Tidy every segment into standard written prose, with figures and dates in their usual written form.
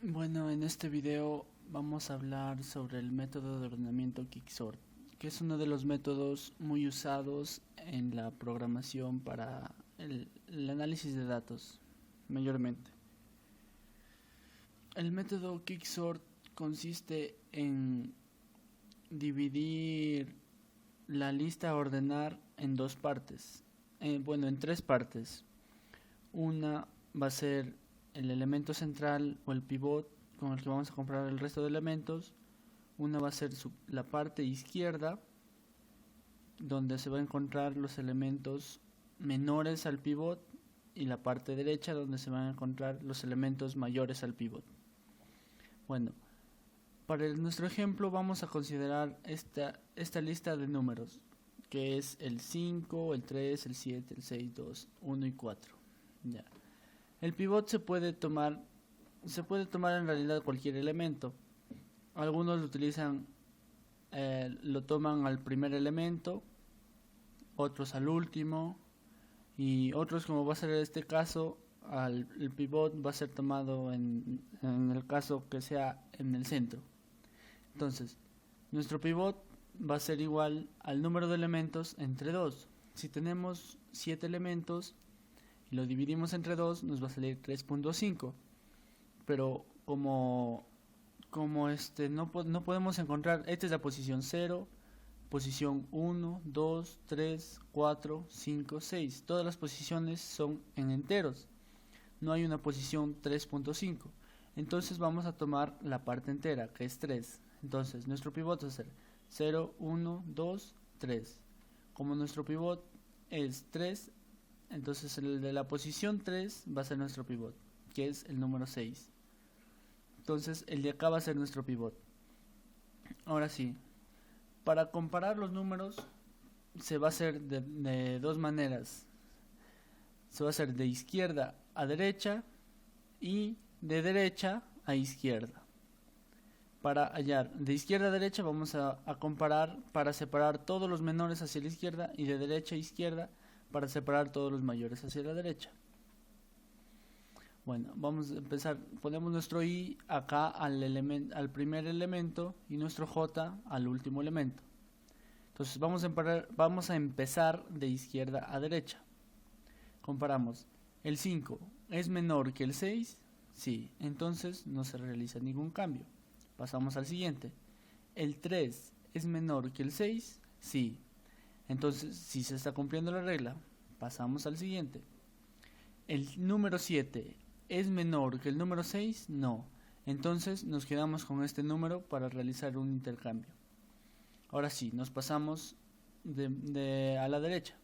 Bueno, en este video vamos a hablar sobre el método de ordenamiento Quicksort, que es uno de los métodos muy usados en la programación para el análisis de datos, mayormente. El método Quicksort consiste en dividir la lista a ordenar en dos partes, en tres partes. Una va a ser el elemento central o el pivot con el que vamos a comparar el resto de elementos. Una va a ser la parte izquierda, donde se va a encontrar los elementos menores al pivot, y la parte derecha, donde se van a encontrar los elementos mayores al pivot. Bueno, para nuestro ejemplo vamos a considerar esta lista de números, que es el 5, el 3, el 7, el 6, 2, 1 y 4. Ya. El pivot se puede tomar en realidad cualquier elemento. Algunos lo utilizan, lo toman al primer elemento, otros al último, y otros, como va a ser este caso, el pivot va a ser tomado en el caso que sea en el centro. Entonces, nuestro pivot va a ser igual al número de elementos entre 2. Si tenemos 7 elementos y lo dividimos entre 2, nos va a salir 3.5. Pero como no podemos encontrar, esta es la posición 0, posición 1, 2, 3, 4, 5, 6. Todas las posiciones son en enteros. No hay una posición 3.5. Entonces vamos a tomar la parte entera, que es 3. Entonces nuestro pivot va a ser 0, 1, 2, 3. Como nuestro pivot es 3, entonces el de la posición 3 va a ser nuestro pivot, que es el número 6. Entonces el de acá va a ser nuestro pivot. Ahora sí, para comparar los números se va a hacer de dos maneras. Se va a hacer de izquierda a derecha y de derecha a izquierda. Para hallar de izquierda a derecha vamos a comparar para separar todos los menores hacia la izquierda, y de derecha a izquierda para separar todos los mayores hacia la derecha. Bueno, vamos a empezar. Ponemos nuestro i acá al primer elemento y nuestro j al último elemento. Entonces vamos a empezar de izquierda a derecha. Comparamos. ¿El 5 es menor que el 6? Sí, entonces no se realiza ningún cambio. Pasamos al siguiente. ¿El 3 es menor que el 6? Sí. Entonces, si se está cumpliendo la regla, pasamos al siguiente. ¿El número 7 es menor que el número 6? No. Entonces nos quedamos con este número para realizar un intercambio. Ahora sí, nos pasamos a la derecha.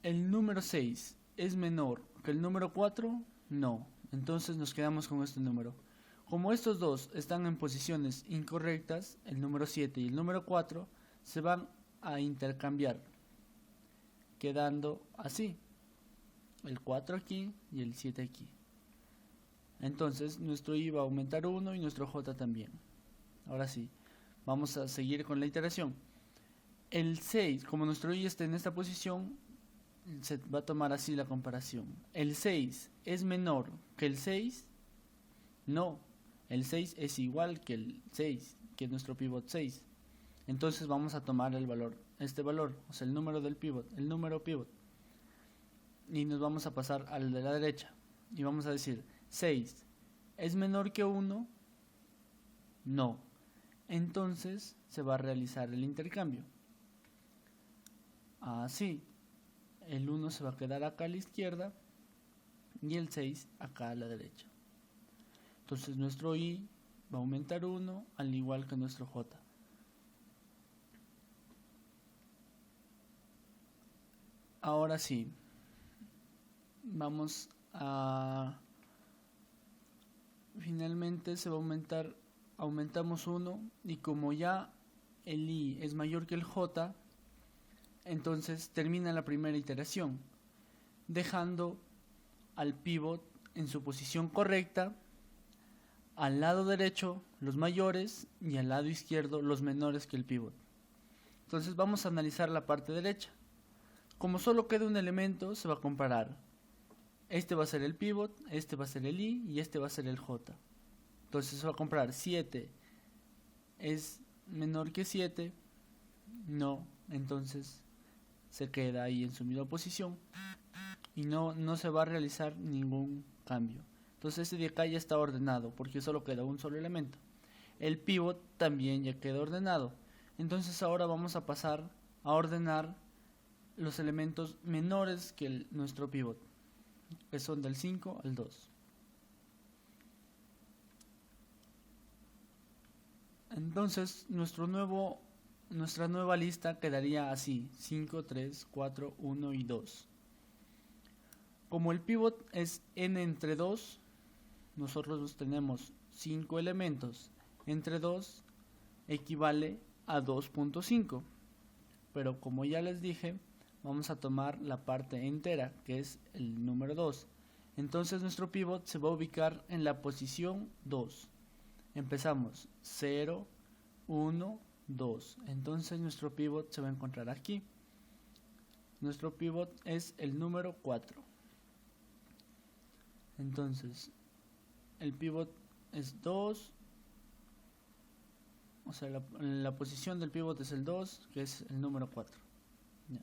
¿El número 6 es menor que el número 4? No. Entonces nos quedamos con este número. Como estos dos están en posiciones incorrectas, el número 7 y el número 4 se van a intercambiar, quedando así: el 4 aquí y el 7 aquí. Entonces nuestro i va a aumentar 1 y nuestro j también. Ahora sí, vamos a seguir con la iteración. El 6, como nuestro i está en esta posición, se va a tomar así la comparación. ¿El 6 es menor que el 6? No. El 6 es igual que el 6, que nuestro pivot 6. Entonces vamos a tomar este valor, o sea, el número del pivot, el número pivot. Y nos vamos a pasar al de la derecha. Y vamos a decir, 6 es menor que 1. No. Entonces se va a realizar el intercambio. Así. El 1 se va a quedar acá a la izquierda y el 6 acá a la derecha. Entonces nuestro i va a aumentar 1, al igual que nuestro j. Ahora sí, finalmente se va a aumentar, aumentamos 1, y como ya el i es mayor que el j, entonces termina la primera iteración, dejando al pivot en su posición correcta, al lado derecho los mayores y al lado izquierdo los menores que el pivot. Entonces vamos a analizar la parte derecha. Como solo queda un elemento, se va a comparar este va a ser el pivot, este va a ser el i y este va a ser el j. Entonces va a comprar 7 es menor que 7, no, entonces se queda ahí en su misma posición y no se va a realizar ningún cambio. Entonces este de acá ya está ordenado porque solo queda un solo elemento. El pivot también ya queda ordenado. Entonces ahora vamos a pasar a ordenar los elementos menores que nuestro pivot, que son del 5 al 2. Entonces nuestra nueva lista quedaría así: 5, 3, 4, 1 y 2. Como el pivot es n entre 2, nosotros tenemos 5 elementos entre 2 equivale a 2.5. Pero como ya les dije, vamos a tomar la parte entera, que es el número 2. Entonces nuestro pivot se va a ubicar en la posición 2. Empezamos 0, 1, 2. Entonces nuestro pivot se va a encontrar aquí. Nuestro pivot es el número 4. Entonces el pivot es 2. O sea, la posición del pivot es el 2, que es el número 4. Ya.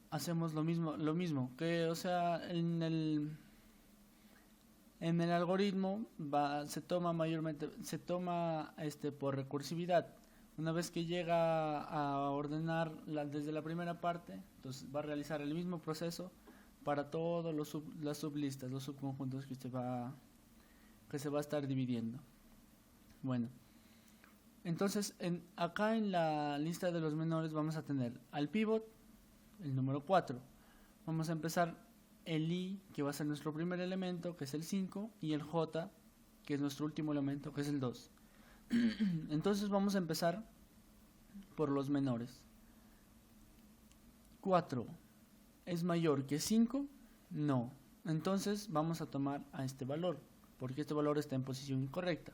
Hacemos lo mismo que, o sea, en el algoritmo se toma por recursividad. Una vez que llega a ordenar desde la primera parte, entonces va a realizar el mismo proceso para todas las sublistas, los subconjuntos que se va a estar dividiendo. Bueno, entonces acá en la lista de los menores vamos a tener al pivot, el número 4. Vamos a empezar el i, que va a ser nuestro primer elemento, que es el 5, y el j, que es nuestro último elemento, que es el 2. Entonces vamos a empezar por los menores. 4 es mayor que 5, no. Entonces vamos a tomar a este valor, porque este valor está en posición incorrecta.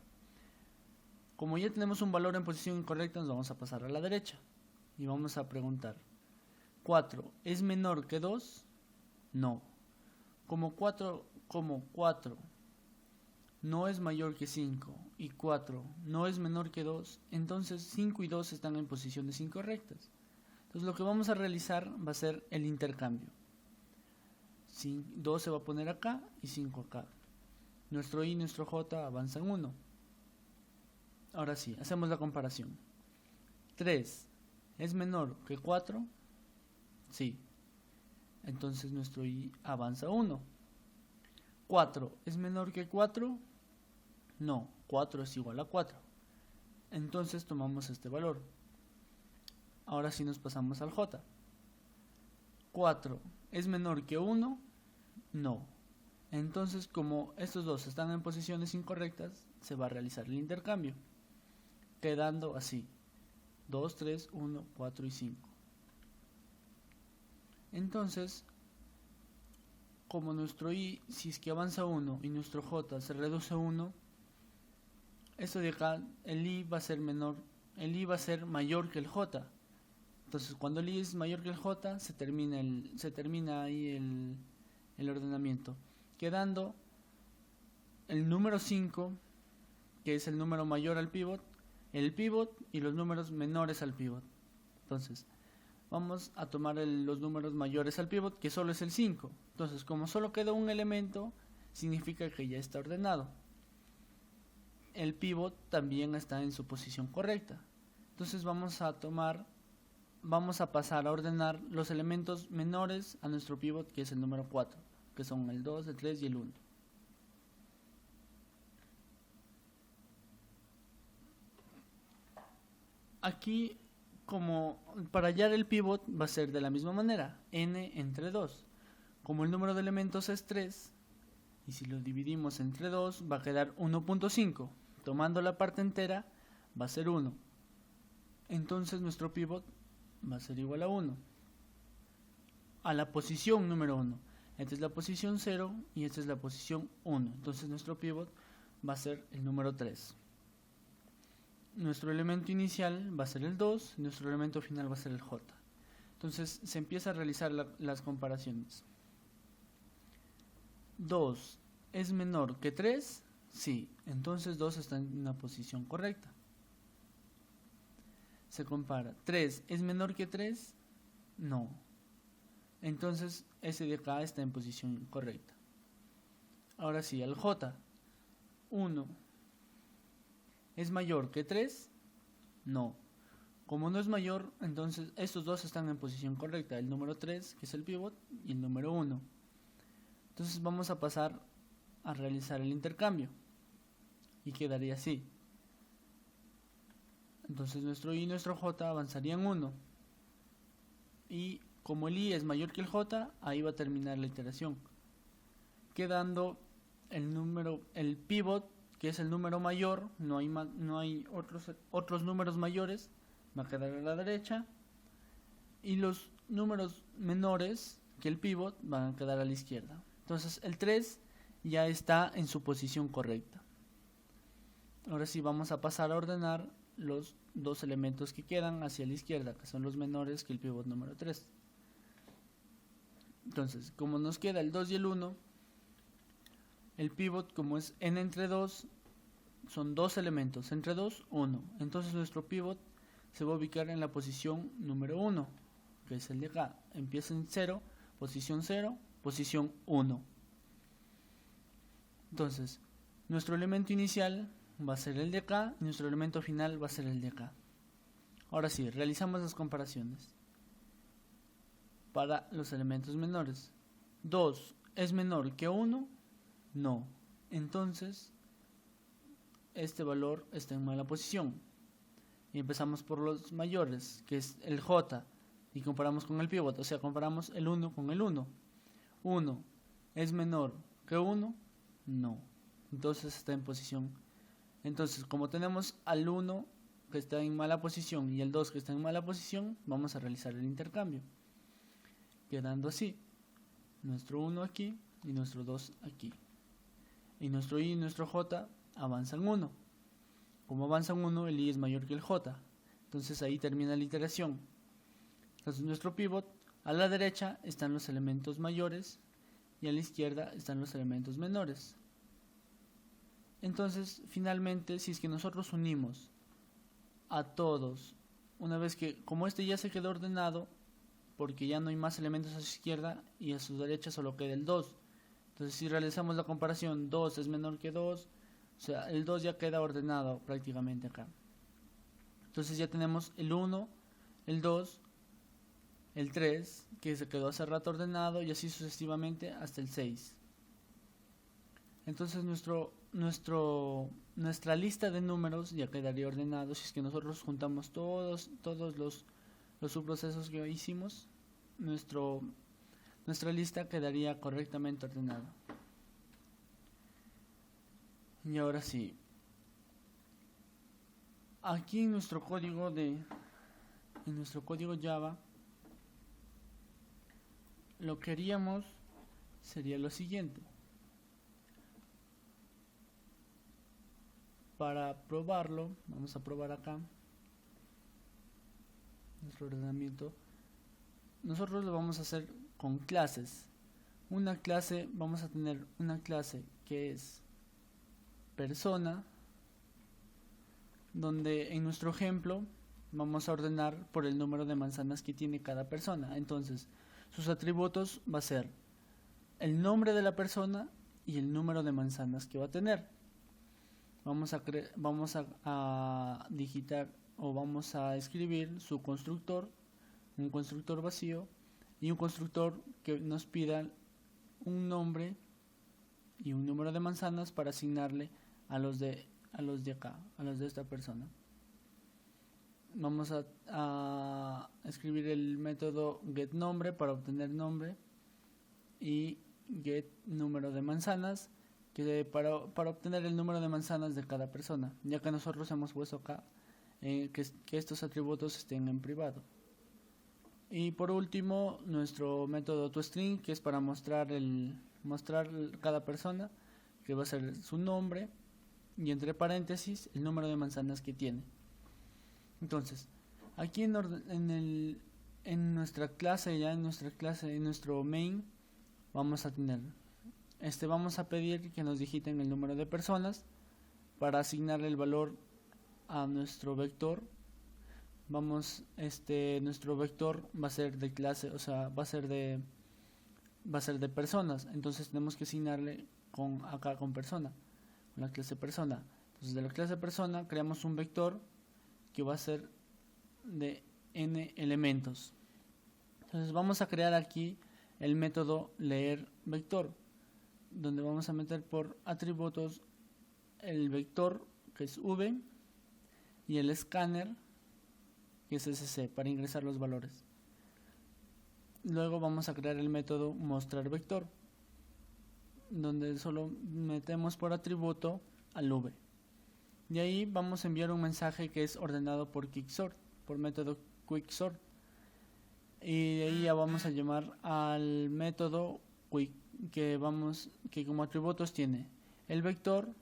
Como ya tenemos un valor en posición incorrecta, nos vamos a pasar a la derecha y vamos a preguntar: 4 es menor que 2, no. Como 4 no es mayor que 5 y 4 no es menor que 2, entonces 5 y 2 están en posiciones incorrectas. Entonces lo que vamos a realizar va a ser el intercambio. 2 se va a poner acá y 5 acá. Nuestro i y nuestro j avanzan 1. Ahora sí, hacemos la comparación. 3 es menor que 4, sí. Entonces nuestro i avanza 1. 4 es menor que 4, no. 4 es igual a 4. Entonces tomamos este valor. Ahora sí nos pasamos al j. 4 es menor que 1, no. Entonces, como estos dos están en posiciones incorrectas, se va a realizar el intercambio, quedando así: 2, 3, 1, 4 y 5. Entonces, como nuestro i, si es que avanza 1 y nuestro j se reduce a 1, esto de acá, el i va a ser mayor que el j. Entonces, cuando el i es mayor que el j, se termina ahí el ordenamiento, quedando el número 5, que es el número mayor al pivot, el pivot y los números menores al pivot. Entonces, vamos a tomar los números mayores al pivot, que solo es el 5. Entonces, como solo queda un elemento, significa que ya está ordenado. El pivot también está en su posición correcta. Entonces vamos a pasar a ordenar los elementos menores a nuestro pivot, que es el número 4, que son el 2, el 3 y el 1. Aquí, como para hallar el pivot, va a ser de la misma manera: n entre 2. Como el número de elementos es 3, y si lo dividimos entre 2, va a quedar 1.5. Tomando la parte entera, va a ser 1. Entonces nuestro pivot va a ser igual a 1. A la posición número 1. Esta es la posición 0 y esta es la posición 1. Entonces nuestro pivot va a ser el número 3. Nuestro elemento inicial va a ser el 2, nuestro elemento final va a ser el j. Entonces se empieza a realizar las comparaciones. 2 es menor que 3, sí, entonces 2 está en una posición correcta. Se compara, 3 es menor que 3, no, entonces ese de acá está en posición correcta. Ahora sí, al J, 1 es mayor que 3, no. Como no es mayor, entonces estos dos están en posición correcta, el número 3, que es el pivot, y el número 1. Entonces vamos a pasar a realizar el intercambio, y quedaría así. Entonces nuestro I y nuestro J avanzarían 1, y como el I es mayor que el J, ahí va a terminar la iteración, quedando el pivot, que es el número mayor, no hay otros números mayores, va a quedar a la derecha, y los números menores que el pivot van a quedar a la izquierda. Entonces el 3 ya está en su posición correcta. Ahora sí vamos a pasar a ordenar los dos elementos que quedan hacia la izquierda, que son los menores que el pivot número 3. Entonces, como nos queda el 2 y el 1, el pivot, como es n entre 2, son dos elementos, entre 2, 1. Entonces nuestro pivot se va a ubicar en la posición número 1, que es el de acá. Empieza en 0, posición 1. Entonces, nuestro elemento inicial va a ser el de acá y nuestro elemento final va a ser el de acá. Ahora sí, realizamos las comparaciones. Para los elementos menores, 2 es menor que 1, no. Entonces, este valor está en mala posición. Y empezamos por los mayores, que es el J, y comparamos con el pivot, o sea, comparamos el 1 con el 1. 1 es menor que 1, no. Entonces está en posición. Entonces, como tenemos al 1 que está en mala posición y el 2 que está en mala posición, vamos a realizar el intercambio. Quedando así, nuestro 1 aquí y nuestro 2 aquí. Y nuestro I y nuestro J avanzan 1. Como avanzan 1, el I es mayor que el J. Entonces ahí termina la iteración. Entonces nuestro pivot, a la derecha están los elementos mayores y a la izquierda están los elementos menores. Entonces, finalmente, si es que nosotros unimos a todos, una vez que, como este ya se quedó ordenado, porque ya no hay más elementos a su izquierda y a su derecha solo queda el 2. Entonces, si realizamos la comparación, 2 es menor que 2, o sea, el 2 ya queda ordenado prácticamente acá. Entonces ya tenemos el 1, el 2, el 3, que se quedó hace rato ordenado, y así sucesivamente hasta el 6. Entonces nuestra lista de números ya quedaría ordenado si es que nosotros juntamos todos los subprocesos que hicimos. Nuestra lista quedaría correctamente ordenada. Y ahora sí, aquí en nuestro código Java, lo que haríamos sería lo siguiente. Para probarlo, vamos a probar acá nuestro ordenamiento. Nosotros lo vamos a hacer con clases. Vamos a tener una clase que es persona, donde en nuestro ejemplo vamos a ordenar por el número de manzanas que tiene cada persona. Entonces, sus atributos va a ser el nombre de la persona y el número de manzanas que va a tener. Vamos a digitar o vamos a escribir su constructor, un constructor vacío y un constructor que nos pida un nombre y un número de manzanas para asignarle a los de acá, a los de esta persona. Vamos a escribir el método getNombre para obtener nombre y getNúmero de manzanas para obtener el número de manzanas de cada persona, ya que nosotros hemos puesto acá que estos atributos estén en privado. Y por último, nuestro método toString, que es para mostrar cada persona, que va a ser su nombre y entre paréntesis el número de manzanas que tiene. Entonces, aquí en nuestra clase, en nuestro main, vamos a tener vamos a pedir que nos digiten el número de personas para asignarle el valor a nuestro vector. Nuestro vector va a ser de clase, o sea, va a ser de personas. Entonces tenemos que asignarle acá con persona, con la clase persona. Entonces de la clase persona creamos un vector que va a ser de n elementos. Entonces vamos a crear aquí el método leer vector, donde vamos a meter por atributos el vector, que es v, y el escáner, que es sc, para ingresar los valores. Luego vamos a crear el método mostrar vector, donde solo metemos por atributo al v. De ahí vamos a enviar un mensaje que es ordenado por quicksort, por método quicksort. Y de ahí ya vamos a llamar al método quick, que como atributos tiene el vector,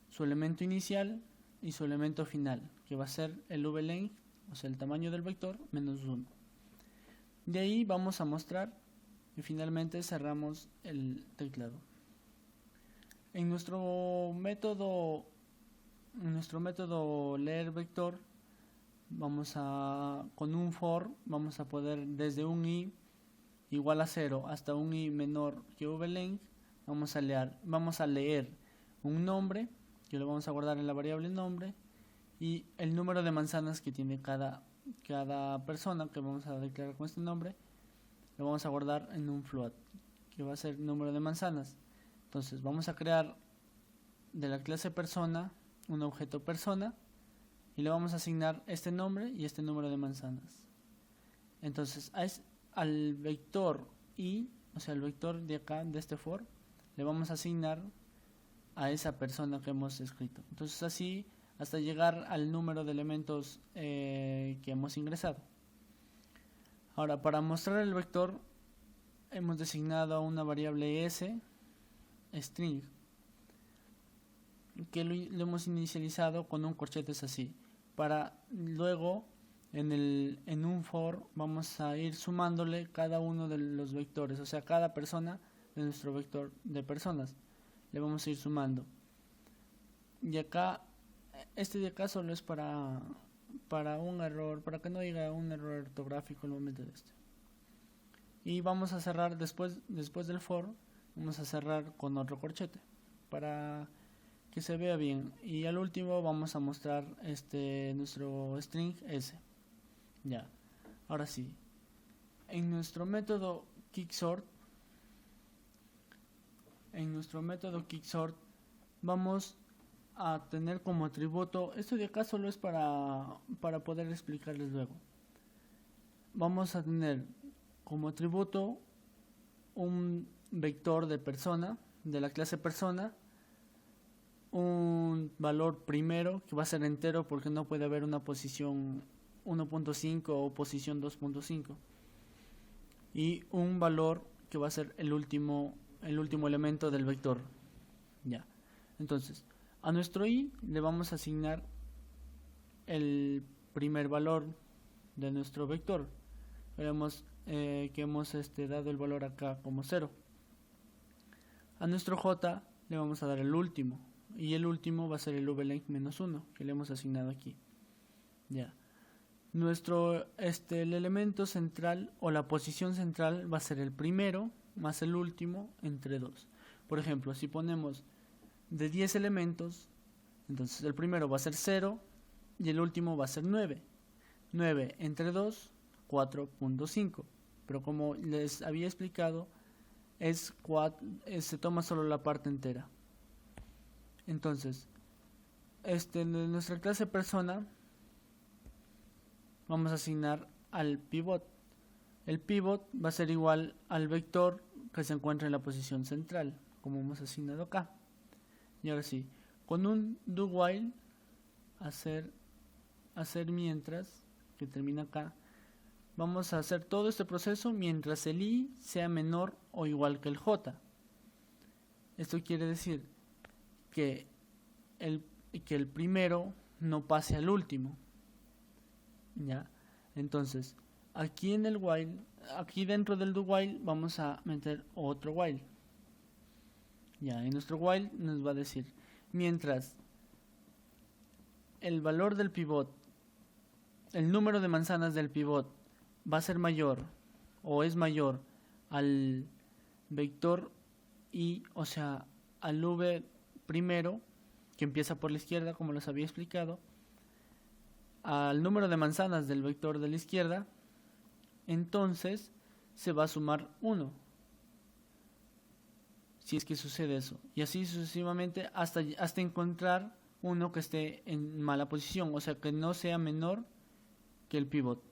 su elemento inicial y su elemento final, que va a ser el v-length, o sea el tamaño del vector, menos 1. De ahí vamos a mostrar y finalmente cerramos el teclado. En nuestro método leer vector, con un for vamos a poder desde un i igual a 0 hasta un i menor que v-length, vamos a leer un nombre, que lo vamos a guardar en la variable nombre, y el número de manzanas que tiene cada persona, que vamos a declarar con este nombre, lo vamos a guardar en un float, que va a ser número de manzanas. Entonces vamos a crear de la clase persona un objeto persona y le vamos a asignar este nombre y este número de manzanas. Entonces al vector i, o sea el vector de acá, de este for, le vamos a asignar a esa persona que hemos escrito. Entonces así hasta llegar al número de elementos que hemos ingresado. Ahora, para mostrar el vector hemos designado una variable s string, que lo hemos inicializado con un corchetes así, para luego en un for vamos a ir sumándole cada uno de los vectores, o sea cada persona de nuestro vector de personas le vamos a ir sumando. Y acá de acá solo es para un error, para que no diga un error ortográfico en el momento de y vamos a cerrar después del for, vamos a cerrar con otro corchete para que se vea bien. Y al último vamos a mostrar nuestro string s. Ya, ahora sí, en nuestro método quicksort vamos a tener como atributo, esto de acá solo es para poder explicarles luego. Vamos a tener como atributo un vector de persona, de la clase persona, un valor primero que va a ser entero porque no puede haber una posición 1.5 o posición 2.5, y un valor que va a ser el último elemento del vector. Ya, entonces a nuestro i le vamos a asignar el primer valor de nuestro vector. Veremos que hemos dado el valor acá como 0. A nuestro j le vamos a dar el último, y el último va a ser el v-length menos 1 que le hemos asignado aquí. Ya, el elemento central o la posición central va a ser el primero más el último entre 2. Por ejemplo, si ponemos de 10 elementos, entonces el primero va a ser 0 y el último va a ser 9. 9 entre 2, 4.5. Pero como les había explicado, se toma solo la parte entera. Entonces, en nuestra clase persona vamos a asignar al pivot. El pivot va a ser igual al vector que se encuentra en la posición central, como hemos asignado acá. Y ahora sí, con un do while, hacer mientras, que termina acá, vamos a hacer todo este proceso mientras el i sea menor o igual que el j. Esto quiere decir que el primero no pase al último. ¿Ya? Entonces, aquí en el while, aquí dentro del do while, vamos a meter otro while. Ya, en nuestro while nos va a decir, mientras el valor del pivot, el número de manzanas del pivot va a ser mayor o es mayor al vector i, o sea, al v primero, que empieza por la izquierda, como les había explicado, al número de manzanas del vector de la izquierda, entonces se va a sumar 1. Si es que sucede eso. Y así sucesivamente hasta encontrar uno que esté en mala posición, o sea, que no sea menor que el pivot.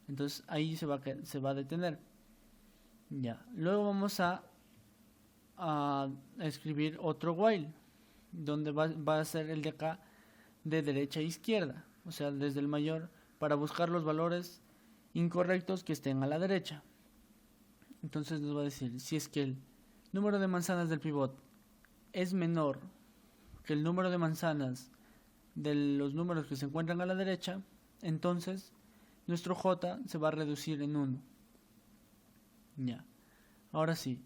Entonces ahí se va a detener. Ya. Luego vamos a escribir otro while, donde va a ser el de acá de derecha a izquierda, o sea, desde el mayor, para buscar los valores incorrectos que estén a la derecha. Entonces nos va a decir, si es que el número de manzanas del pivot es menor que el número de manzanas de los números que se encuentran a la derecha, entonces nuestro j se va a reducir en 1. Ya. Ahora sí,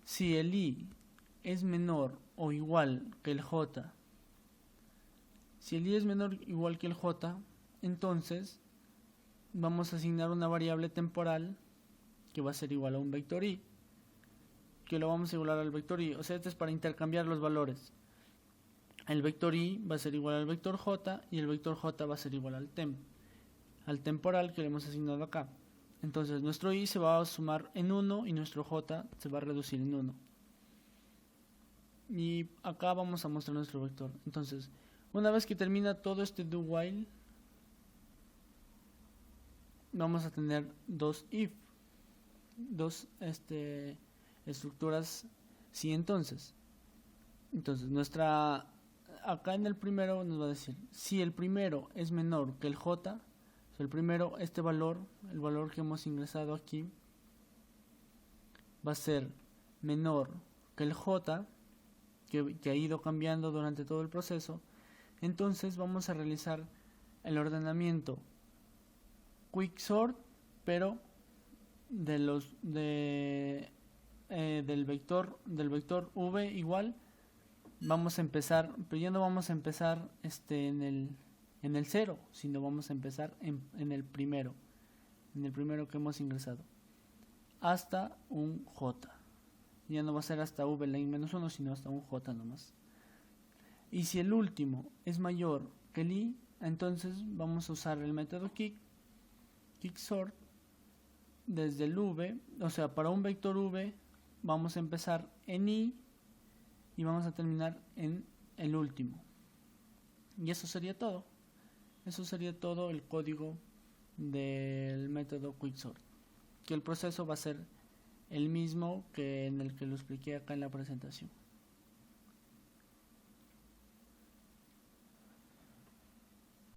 si el i es menor o igual que el j, si el i es menor o igual que el j, entonces vamos a asignar una variable temporal que va a ser igual a un vector i, que lo vamos a igualar al vector i. O sea, este es para intercambiar los valores. El vector i va a ser igual al vector j y el vector j va a ser igual al temporal que le hemos asignado acá. Entonces nuestro i se va a sumar en 1 y nuestro j se va a reducir en 1. Y acá vamos a mostrar nuestro vector. Entonces, una vez que termina todo este do while, vamos a tener dos estructuras si entonces. Entonces, acá en el primero nos va a decir, si el primero es menor que el j, o sea, el primero, el valor que hemos ingresado aquí, va a ser menor que el j, que ha ido cambiando durante todo el proceso. Entonces vamos a realizar el ordenamiento quicksort, pero del vector v igual, vamos a empezar, pero ya no vamos a empezar en el 0, sino vamos a empezar en el primero que hemos ingresado, hasta un j. Ya no va a ser hasta v len menos 1, sino hasta un j nomás. Y si el último es mayor que el i, entonces vamos a usar el método quicksort desde el v, o sea, para un vector v vamos a empezar en i y vamos a terminar en el último. Y eso sería todo. Eso sería todo el código del método quicksort, que el proceso va a ser el mismo que en el que lo expliqué acá en la presentación.